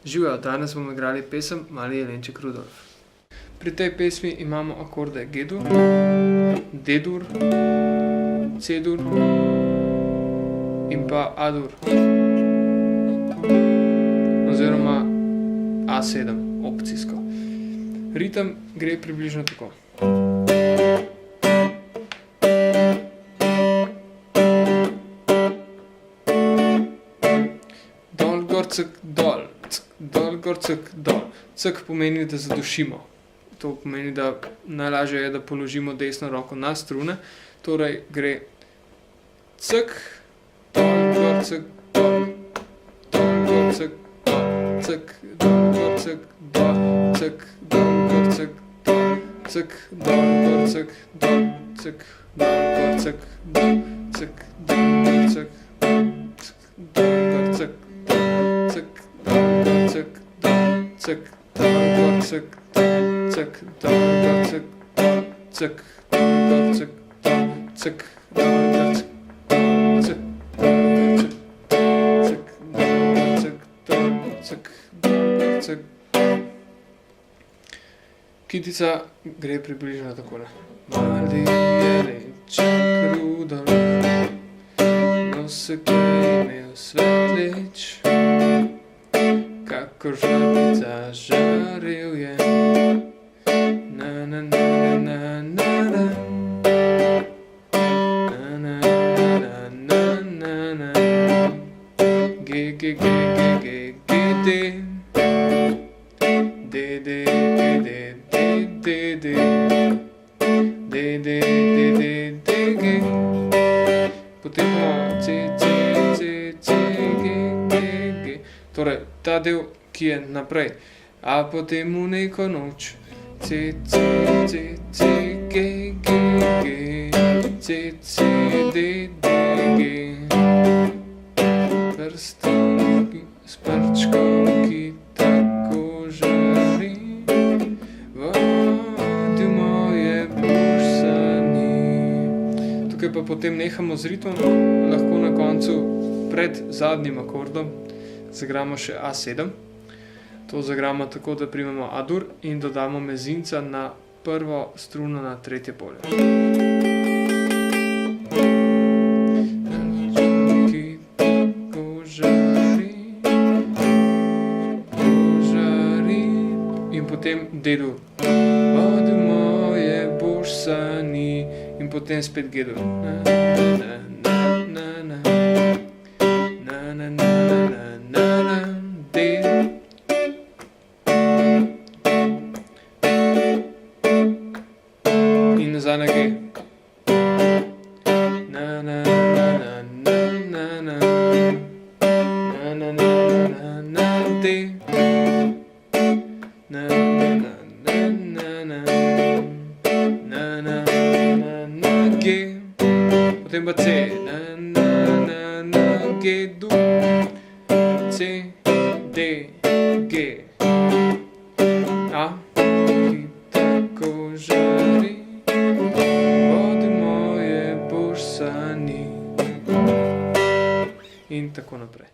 Živijo, danes bomo igrali pesem Mali jelenček Rudolf. Pri tej pesmi imamo akorde G-dur, D-dur, C-dur in pa A-dur oziroma A7 opcijsko. Ritem gre približno tako. Dol, gor, cek, dol, cek, dol, gor, cek, dol. Cek pomeni, da zadušimo. To pomeni, da najlažje je, da položimo desno roko na strune. Torej gre cek, dol, gor, cek, dol, dol, gor, cek, dol, cek, dol, gor, cek, dol, cek, dol, gor, cek, dol, cek, dol, gor, cek, dol, cek, dol, gor, cek, dol, cek, dol, gor, cek, dol, gor, cek, cek, dol, gor, cek, dol, cek, dol, gor, cek, cek, dol, gor, cek, cek, dol, gor, cek, cek, dol, gor, cek, cek, dol, gor, cek, cek, dol, gor, cek, dol, gor, cek. Kitica gre približno takole. Mali jelenček Rudolf, nosek je imel svetleč, kakor žarnica žarel je. Na na na na na na, na na na na na na, G G G G G G D, D D D D D D, D D D D D G, potem imamo C C C C G G G. Torej, ta del, ki je naprej, a potem v neko noč, C C C C G G G, C C D D G, prstom s prčkom, ki tako žari, vodil moje bursani. Tukaj pa potem nehamo z ritmom, lahko na koncu pred zadnjim akordom zagramo še A7. To zagramo tako, da primemo A-dur in dodamo mezinca na prvo struno na tretje polje. Ki tako žari, žari, in potem D-dur. Vodil moje bursani in potem spet G-dur. Na na na na na, na na na na na na, D. In nazaj na G. Na na na na na na na, na na na na na D. Na na na na na na, na na na na G. Potem pa C. Na na na na G, dur, C, D, G, A, ki tako žari, vodi moje bursani in tako naprej.